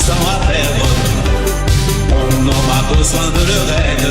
instant à perdre. On n'aura besoin de leur aide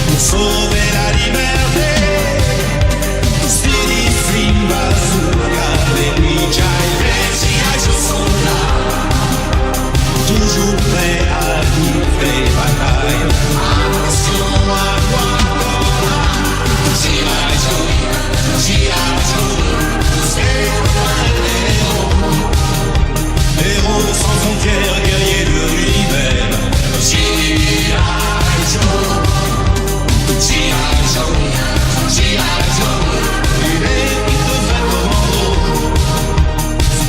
pour sauver la liberté. Speedy, Flim, Bazooka, les Ouija et les G.I. Joe sont là, toujours prêts à livrer bataille. Attention à quoi G.I. Joe, G.I. Joe, c'est héros sans frontières, guerrier de lui-même. G.I. Joe, G.I. Joe, G.I. Joe, il est de vrai commando.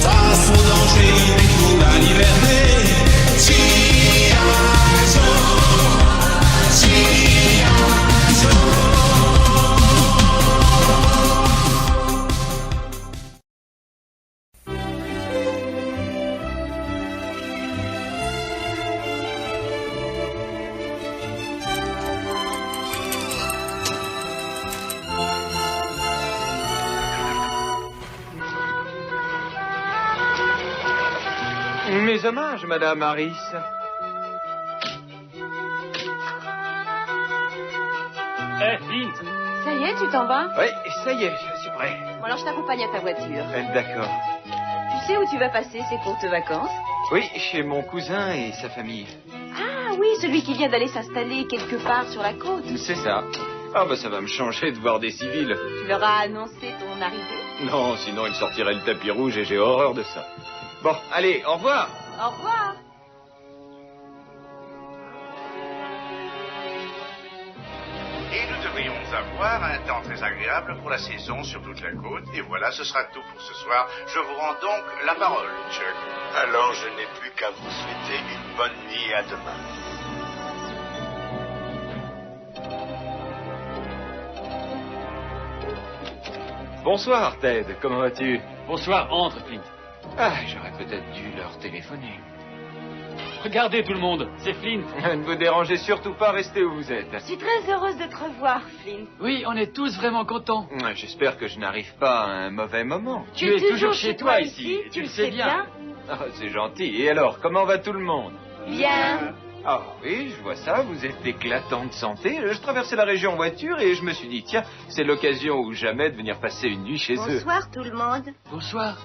Face au danger, il découvre la liberté. G.I. Joe, G.I. Joe. Mes hommages, Madame Harris. Flint. Ça y est, tu t'en vas? Oui, ça y est, je suis prêt. Bon, alors je t'accompagne à ta voiture. D'accord. Tu sais où tu vas passer ces courtes vacances? Oui, chez mon cousin et sa famille. Ah oui, celui qui vient d'aller s'installer quelque part sur la côte. C'est ça. Ah bah ça va me changer de voir des civils. Tu leur as annoncé ton arrivée? Non, sinon ils sortiraient le tapis rouge et j'ai horreur de ça. Bon, allez, au revoir. Au revoir. Et nous devrions avoir un temps très agréable pour la saison sur toute la côte. Et voilà, ce sera tout pour ce soir. Je vous rends donc la parole, Chuck. Alors je n'ai plus qu'à vous souhaiter une bonne nuit et à demain. Bonsoir, Ted. Comment vas-tu? Bonsoir, entre, Flint. Ah, j'aurais peut-être dû leur téléphoner. Regardez tout le monde, c'est Flint. Ne vous dérangez surtout pas, restez où vous êtes. Je suis très heureuse de te revoir, Flint. Oui, on est tous vraiment contents. J'espère que je n'arrive pas à un mauvais moment. Tu es toujours chez toi ici, tu le sais bien. Ah, c'est gentil. Et alors, comment va tout le monde? Bien. Ah oui, je vois ça, vous êtes éclatant de santé. Je traversais la région en voiture et je me suis dit, tiens, c'est l'occasion ou jamais de venir passer une nuit chez eux. Bonsoir tout le monde. Bonsoir.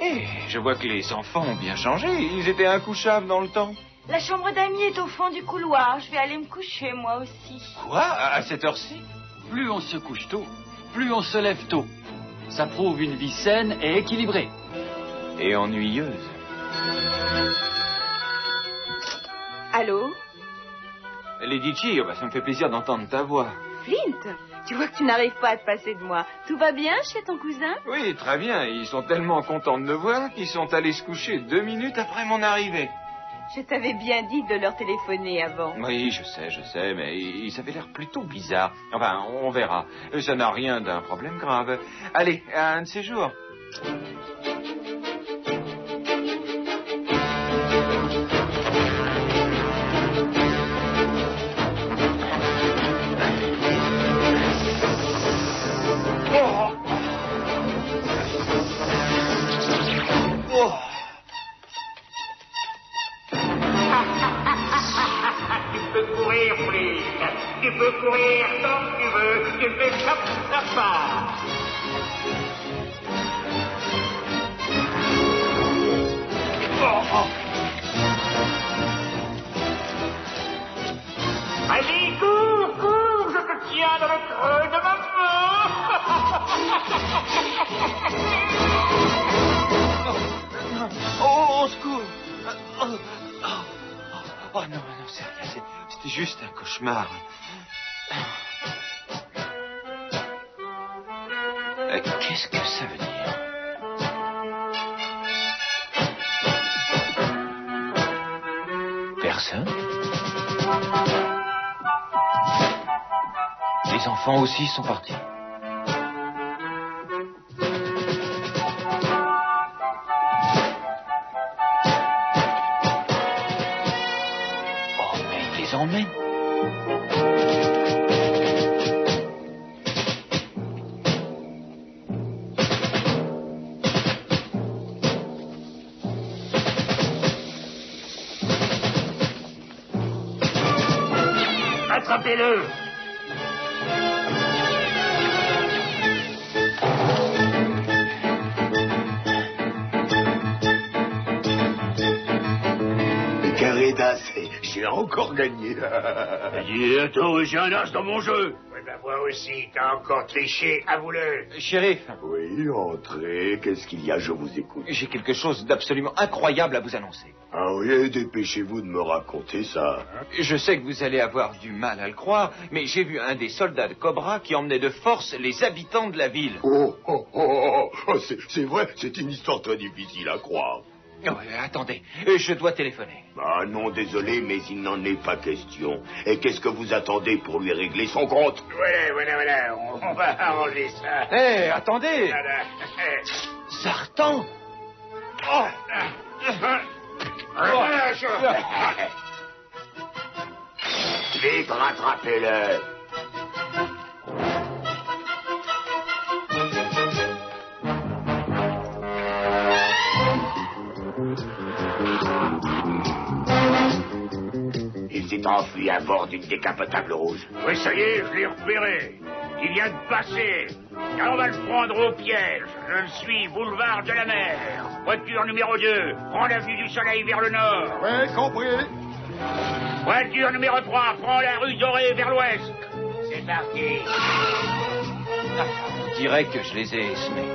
Et je vois que les enfants ont bien changé. Ils étaient incouchables dans le temps. La chambre d'amis est au fond du couloir. Je vais aller me coucher, moi aussi. Quoi? À cette heure-ci? Plus on se couche tôt, plus on se lève tôt. Ça prouve une vie saine et équilibrée. Et ennuyeuse. Allô? Lady G, oh bah, ça me fait plaisir d'entendre ta voix. Flint, tu vois que tu n'arrives pas à te passer de moi. Tout va bien chez ton cousin? Oui, très bien. Ils sont tellement contents de me voir qu'ils sont allés se coucher 2 minutes après mon arrivée. Je t'avais bien dit de leur téléphoner avant. Oui, je sais, mais ils avaient l'air plutôt bizarres. Enfin, on verra. Ça n'a rien d'un problème grave. Allez, à un de ces jours. Tu peux courir tant que tu veux, tu fais comme ça part. Allez, cours, je te tiens dans le creux de ma main. Oh, au secours. Oh non, c'est rien, c'était juste un cauchemar. Qu'est-ce que ça veut dire? Personne? Les enfants aussi sont partis. Oh, mais ils les emmènent. attrapez-le. Carreda, j'ai encore gagné. Dis, attends, j'ai un as dans mon jeu. Oui, ben moi aussi, t'as encore triché, avoue-le. Shérif, Oui, entrez. Qu'est-ce qu'il y a? Je vous écoute. j'ai quelque chose d'absolument incroyable à vous annoncer. Ah oui, dépêchez-vous de me raconter ça. Je sais que vous allez avoir du mal à le croire, mais j'ai vu un des soldats de Cobra qui emmenait de force les habitants de la ville. C'est vrai, c'est une histoire très difficile à croire. Ouais, attendez, je dois téléphoner. Ah non, désolé, mais il n'en est pas question. Et qu'est-ce que vous attendez pour lui régler son compte? Voilà, on va arranger ça. Hé, attendez! Voilà. Zartan! Oh! Vite, rattrapez-le. Il s'est enfui à bord d'une décapotable rouge. Oui, ça y est, je l'ai repéré. Il vient de passer. Alors on va le prendre au piège. Je le suis, boulevard de la mer. Voiture numéro 2, prends l'avenue du Soleil vers le nord. Ouais, compris. Voiture numéro 3, prends la rue Dorée vers l'ouest. C'est parti. Je dirais que je les ai esmés.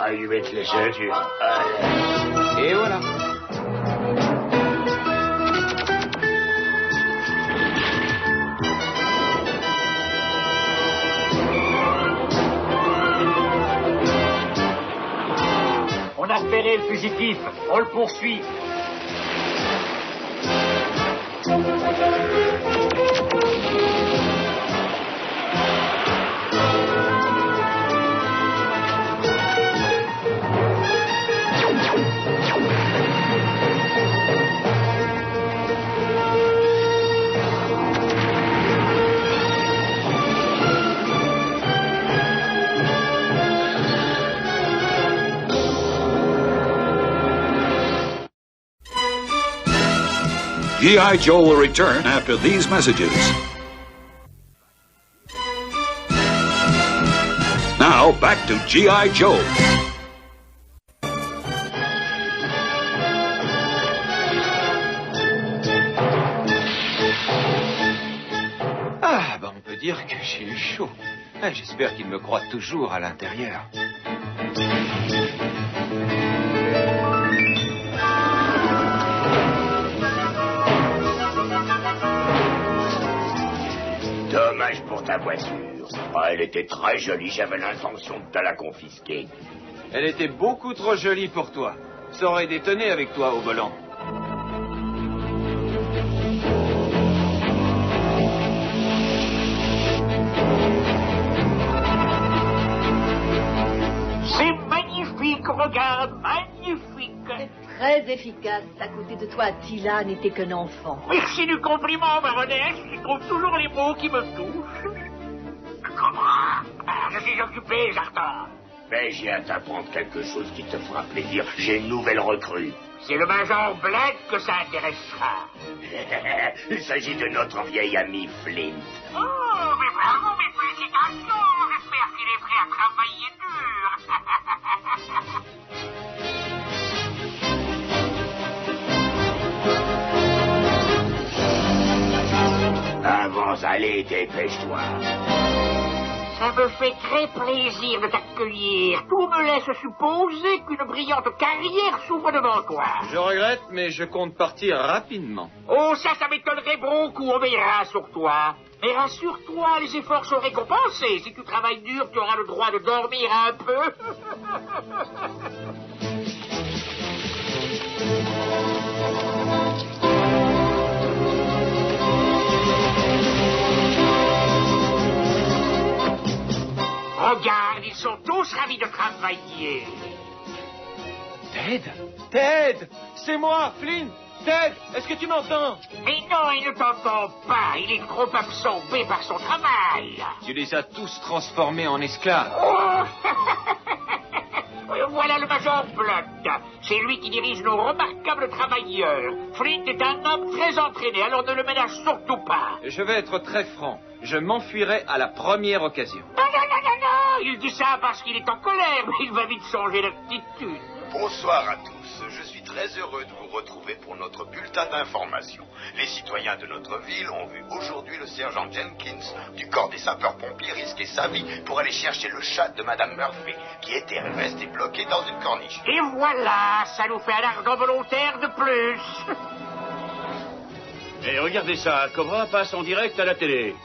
Je vais lui mettre les ceintures. Et voilà. On a repéré le fugitif. On le poursuit. G.I. Joe will return after these messages. Now, back to G.I. Joe. Ah, on peut dire que j'ai eu chaud. Ah, j'espère qu'il me croit toujours à l'intérieur. Dommage pour ta voiture. Ah, elle était très jolie, j'avais l'intention de te la confisquer. Elle était beaucoup trop jolie pour toi. Ça aurait détonné avec toi au volant. C'est magnifique, regarde, magnifique. C'est très efficace. À côté de toi, Attila n'était qu'un enfant. Merci du compliment, baronesse. Je trouve toujours les mots qui me touchent. Comment? Je suis occupé, Zartan. Mais j'ai à t'apprendre quelque chose qui te fera plaisir. J'ai une nouvelle recrue. C'est le Major Black que ça intéressera. Il s'agit de notre vieil ami Flint. Oh, mais bravo, mes félicitations. J'espère qu'il est prêt à travailler dur. Avance, allez, dépêche-toi. Ça me fait très plaisir de t'accueillir. Tout me laisse supposer qu'une brillante carrière s'ouvre devant toi. Je regrette, mais je compte partir rapidement. Oh, ça m'étonnerait beaucoup. On veillera sur toi. Mais rassure-toi, les efforts sont récompensés. Si tu travailles dur, tu auras le droit de dormir un peu. Regarde, ils sont tous ravis de travailler. Ted? Ted! C'est moi, Flint! Ted! Est-ce que tu m'entends? Mais non, il ne t'entend pas. Il est trop absorbé par son travail. Tu les as tous transformés en esclaves. Oh. Voilà le Major Blunt. C'est lui qui dirige nos remarquables travailleurs. Flint est un homme très entraîné, alors ne le ménage surtout pas. Je vais être très franc. Je m'enfuirai à la première occasion. Non. Il dit ça parce qu'il est en colère, mais il va vite changer d'attitude. Bonsoir à tous. Je suis très heureux de vous retrouver pour notre bulletin d'information. Les citoyens de notre ville ont vu aujourd'hui le sergent Jenkins du corps des sapeurs-pompiers risquer sa vie pour aller chercher le chat de Madame Murphy, qui était resté bloqué dans une corniche. Et voilà, ça nous fait un argent volontaire de plus. Et regardez ça, Cobra passe en direct à la télé.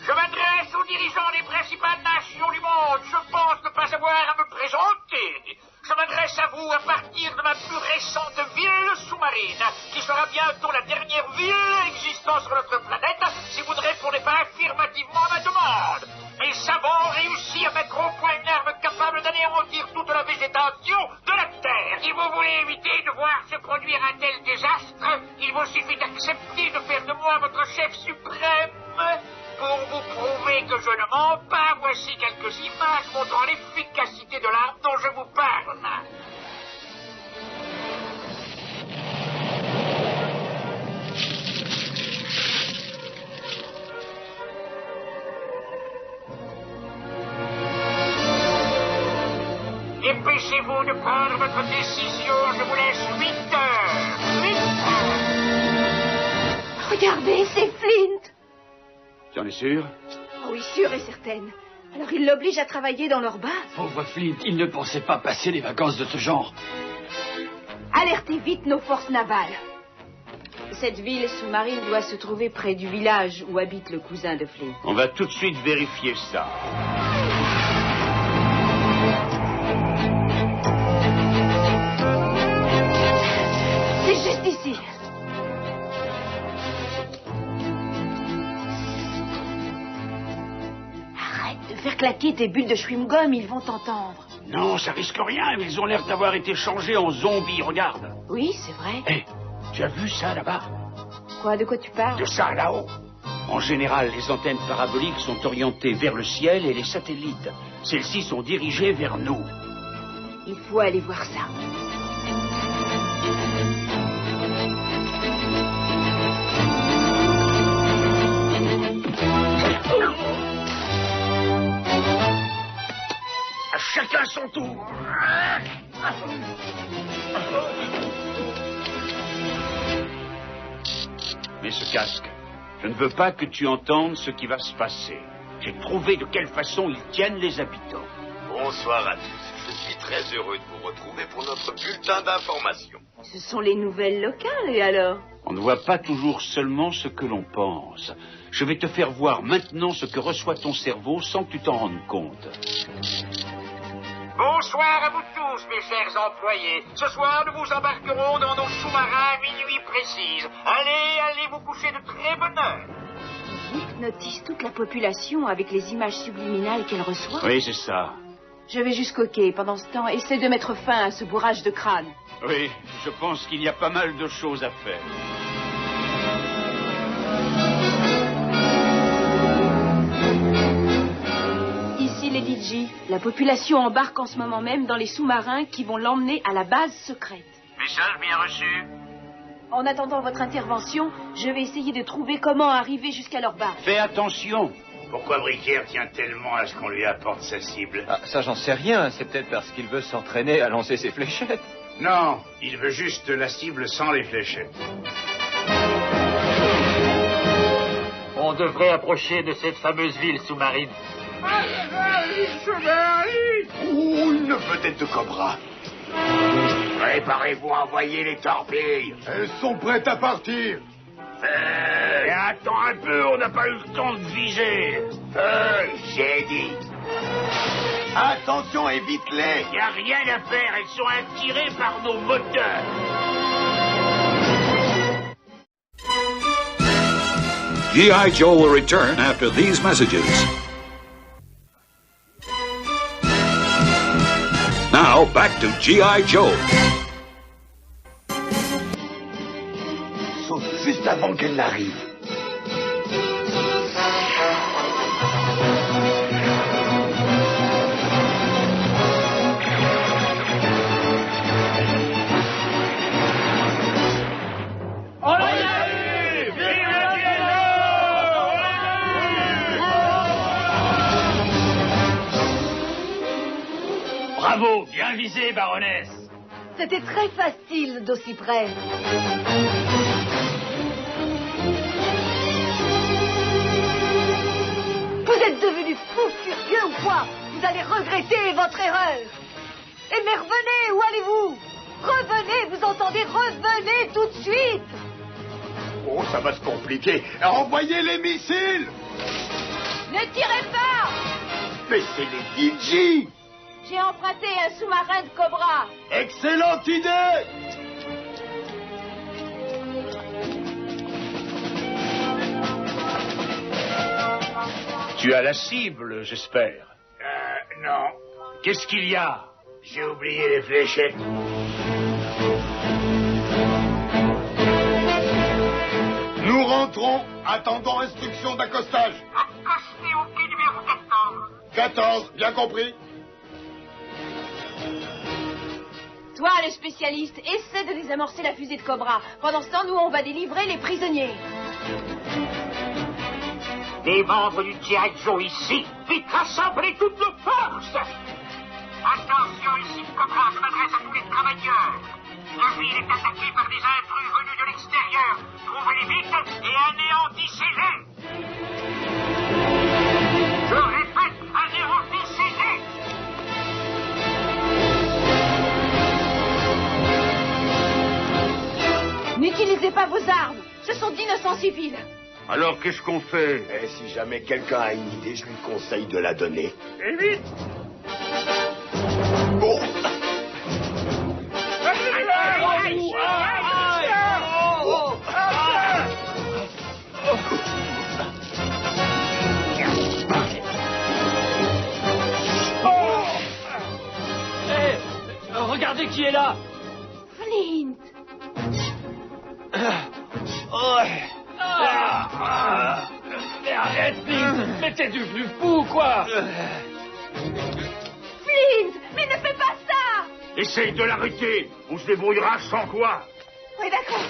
Je m'adresse aux dirigeants des principales nations du monde. Je pense ne pas avoir à me présenter. Je m'adresse à vous à partir de ma plus récente ville sous-marine, qui sera bientôt la dernière ville existant sur notre planète, si vous ne répondez pas affirmativement à ma demande. Mes savants ont réussi à mettre au point une arme capable d'anéantir toute la végétation de la Terre. Si vous voulez éviter de voir se produire un tel désastre, il vous suffit d'accepter de faire de moi votre chef suprême. Pour vous prouver que je ne mens pas, voici quelques images montrant l'efficacité de l'arme dont je vous parle. Dépêchez-vous de prendre votre décision, je vous laisse 8 heures. 8 heures. Regardez, c'est Flint. Tu en es sûr? Oh oui, sûre et certaine. Alors ils l'obligent à travailler dans leur base. Pauvre Flint, il ne pensait pas passer les vacances de ce genre. Alertez vite nos forces navales. Cette ville sous-marine doit se trouver près du village où habite le cousin de Flint. On va tout de suite vérifier ça. C'est juste ici. Faire claquer tes bulles de chewing-gum, ils vont t'entendre. Non, ça risque rien, mais ils ont l'air d'avoir été changés en zombies, regarde. Oui, c'est vrai. Hé, tu as vu ça là-bas? Quoi, de quoi tu parles? De ça là-haut. En général, les antennes paraboliques sont orientées vers le ciel et les satellites. Celles-ci sont dirigées vers nous. Il faut aller voir ça. Chacun son tour. Mais ce casque, je ne veux pas que tu entendes ce qui va se passer. J'ai trouvé de quelle façon ils tiennent les habitants. Bonsoir à tous. Je suis très heureux de vous retrouver pour notre bulletin d'information. Ce sont les nouvelles locales, et alors? On ne voit pas toujours seulement ce que l'on pense. Je vais te faire voir maintenant ce que reçoit ton cerveau sans que tu t'en rendes compte. Bonsoir à vous tous, mes chers employés. Ce soir, nous vous embarquerons dans nos sous-marins à minuit précise. Allez vous coucher de très bonne heure. Vite notice toute la population avec les images subliminales qu'elle reçoit. Oui, c'est ça. Je vais jusqu'au quai. Pendant ce temps, essaie de mettre fin à ce bourrage de crâne. Oui, je pense qu'il y a pas mal de choses à faire. Ici, Lady G. La population embarque en ce moment même dans les sous-marins qui vont l'emmener à la base secrète. Message bien reçu. En attendant votre intervention, je vais essayer de trouver comment arriver jusqu'à leur base. Fais attention. Pourquoi Bricaire tient tellement à ce qu'on lui apporte sa cible? Ah, ça, j'en sais rien. C'est peut-être parce qu'il veut s'entraîner à lancer ses fléchettes. Non, il veut juste la cible sans les fléchettes. On devrait approcher de cette fameuse ville sous-marine. Une vedette de Cobra. Préparez-vous à envoyer les torpilles. Elles sont prêtes à partir. Et attends un peu, on n'a pas eu le temps de viser. J'ai dit. Attention, évite-les. Y a rien à faire, elles sont attirées par nos moteurs. G.I. Joe will return after these messages. Now, back to G.I. Joe. avant qu'elle n'arrive. Bravo, bien visé, baronesse. C'était très facile d'aussi près. Vous êtes devenu fou furieux ou quoi? Vous allez regretter votre erreur. Eh mais revenez, où allez-vous? Revenez, vous entendez? Revenez tout de suite. Oh, ça va se compliquer. Envoyez les missiles. Ne tirez pas! Mais c'est les DJ. J'ai emprunté un sous-marin de Cobra. Excellente idée. Tu as la cible, j'espère. Non. Qu'est-ce qu'il y a? J'ai oublié les fléchettes. Nous rentrons. Attendons instruction d'accostage. Accosté au quai numéro 14. 14, bien compris. Toi, le spécialiste, essaie de désamorcer la fusée de Cobra. Pendant ce temps, nous, on va délivrer les prisonniers. Les membres du G.I. Joe ici, vite rassemblez toutes nos forces. Attention ici, Cobra, je m'adresse à tous les travailleurs. La ville est attaquée par des intrus venus de l'extérieur. Trouvez-les vite et anéantissez-les. Je répète, anéantissez-les. N'utilisez pas vos armes. Ce sont d'innocents civils. Alors qu'est-ce qu'on fait? Et si jamais quelqu'un a une idée, je lui conseille de la donner. Et vite. Oh. Regardez qui est là. Flint. Mais arrête, Flint. Mais t'es devenu fou, quoi. Flint, mais ne fais pas ça. Essaye de l'arrêter. On se débrouillera sans quoi. Oui, d'accord.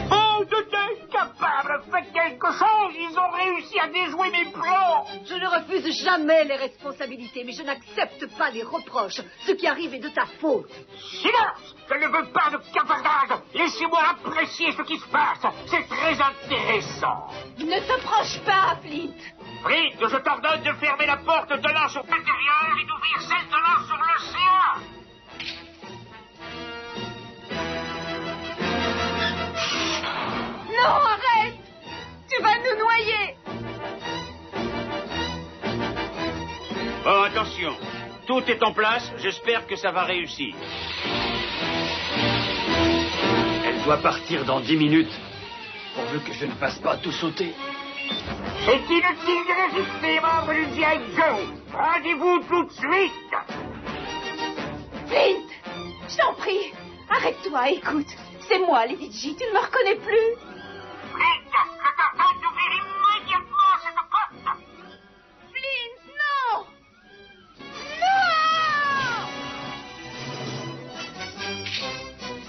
Bande d'incapables, faites quelque chose. Ils ont réussi à déjouer mes plans. Je ne refuse jamais les responsabilités, mais je n'accepte pas les reproches. Ce qui arrive est de ta faute. Silence! Je ne veux pas de cavardage. Laissez-moi apprécier ce qui se passe. C'est très intéressant. Ne t'approche pas, Flint. Flint, je t'ordonne de fermer la porte donnant sur l'intérieur et d'ouvrir celle donnant sur l'océan. Non, arrête. Tu vas nous noyer. Bon, attention. Tout est en place. J'espère que ça va réussir. Elle doit partir dans 10 minutes. Pourvu que je ne fasse pas tout sauter. C'est inutile de résister, membres du G.I. Joe. Rendez-vous tout de suite. Flint, je t'en prie. Arrête-toi, écoute. C'est moi, Lady G. Tu ne me reconnais plus. Flint, je t'ordonne d'ouvrir immédiatement cette porte. Flint, non. Non.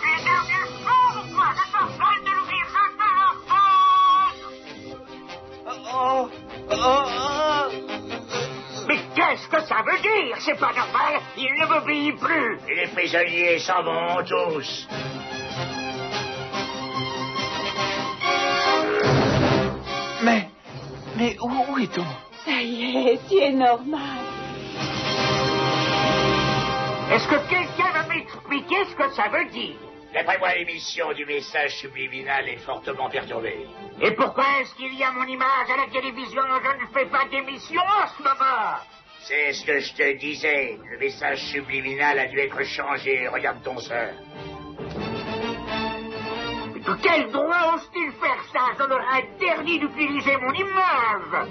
Tu es devenu fou ou quoi? Je t'ordonne de l'ouvrir, je te l'ordonne. Mais qu'est-ce que ça veut dire? C'est pas normal. Il ne m'obéit plus. Les prisonniers s'en vont tous. Mais où est-on? Ça y est, tu es normal. Est-ce que quelqu'un va m'expliquer ce que ça veut dire? D'après moi, l'émission du message subliminal est fortement perturbée. Et pourquoi est-ce qu'il y a mon image à la télévision? Je ne fais pas d'émission en ce moment. C'est ce que je te disais. Le message subliminal a dû être changé. Regarde ton sœur. De quel droit ose-t-il faire ça? Je leur interdis d'utiliser mon image.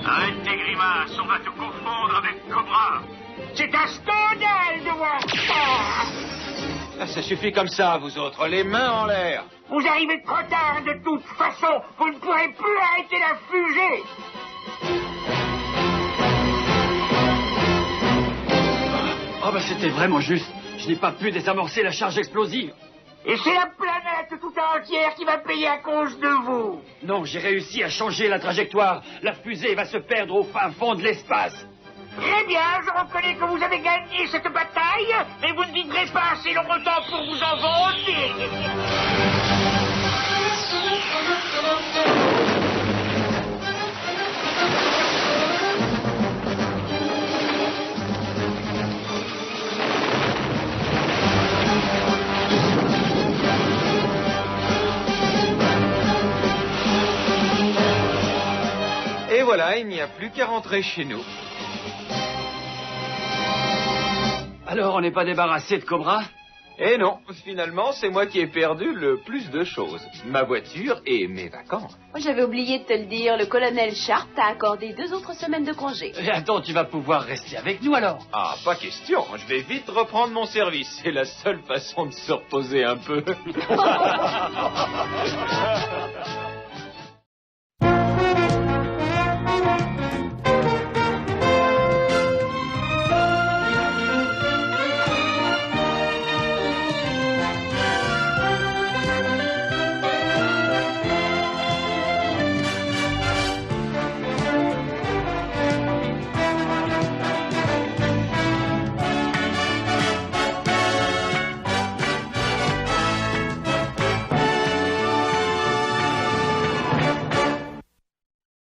Arrête tes grimaces, on va te confondre avec Cobra. C'est un scandale de voir ça. Ah, ça suffit comme ça, vous autres, les mains en l'air. Vous arrivez trop tard, de toute façon. Vous ne pourrez plus arrêter la fusée. Oh, bah, c'était vraiment juste. Je n'ai pas pu désamorcer la charge explosive. Et c'est la planète tout entière qui va payer à cause de vous. Non, j'ai réussi à changer la trajectoire. La fusée va se perdre au fin fond de l'espace. Très bien, je reconnais que vous avez gagné cette bataille, mais vous ne vivrez pas assez longtemps pour vous en vanter. Et voilà, il n'y a plus qu'à rentrer chez nous. Alors, on n'est pas débarrassé de Cobra? Et non, finalement, c'est moi qui ai perdu le plus de choses. Ma voiture et mes vacances. Moi, j'avais oublié de te le dire, le colonel Sharp t'a accordé 2 autres semaines de congé. Et attends, tu vas pouvoir rester avec nous alors? Ah, pas question, je vais vite reprendre mon service. C'est la seule façon de se reposer un peu.